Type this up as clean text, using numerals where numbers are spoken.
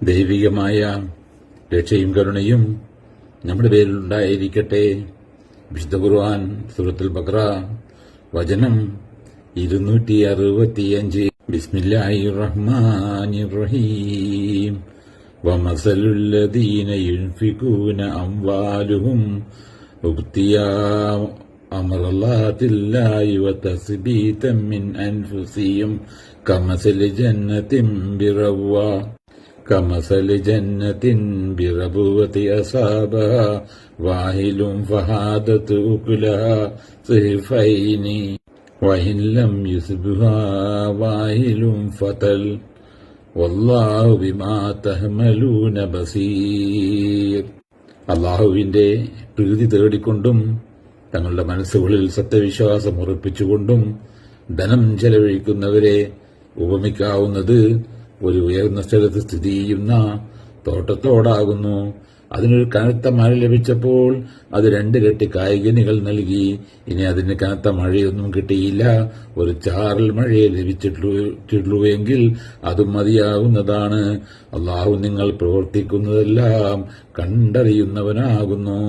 ദൈവികമായ രക്ഷയും കരുണയും നമ്മുടെ പേരിലുണ്ടായിരിക്കട്ടെ. വിശുദ്ധ ഖുർആൻ സൂറത്തുൽ ബഖറ വചനം 265. ബിസ്മില്ലാഹിർ റഹ്മാനിർ റഹീം. വമസലുൽ ലദീന യുൻഫിഖൂന അംവാലുഹും ഇബ്തിഗാഅ അമറല്ലാത്തില്ലാഹി വതസ്ബീതൻ മിൻ അൻഫുസിഹിം കമസലി ജന്നത്തിൻ ബിറബുവതി അസാബഹാ വാഹിലുൻ ഫഹാദത് ഉഖ്ലഹാ സിഹ്ഫൈനി വഇൻ ലം യുസ്ബിഹാ വാഹിലുൻ ഫതൽ വല്ലാഹു ബിമാ തഅമലൂന ബസീർ. അല്ലാഹുവിന്റെ പ്രീതി തേടിക്കൊണ്ടും തങ്ങളുടെ മനസ്സുകളിൽ സത്യവിശ്വാസം ഉറപ്പിച്ചുകൊണ്ടും ധനം ചെലവഴിക്കുന്നവരെ ഉപമിക്കാവുന്നത് ഒരു ഉയർന്ന സ്ഥലത്ത് സ്ഥിതി ചെയ്യുന്ന തോട്ടത്തോടാകുന്നു. അതിനൊരു കനത്ത മഴ ലഭിച്ചപ്പോൾ അത് 2 ഇരട്ടി കായ്കനികൾ നൽകി. ഇനി അതിന് കനത്ത മഴയൊന്നും കിട്ടിയില്ല, ഒരു ചാറൽ മഴയെ ലഭിച്ചിട്ടുള്ളൂ എങ്കിൽ അതും മതിയാകുന്നതാണ്. അല്ലാഹു നിങ്ങൾ പ്രവർത്തിക്കുന്നതെല്ലാം കണ്ടറിയുന്നവനാകുന്നു.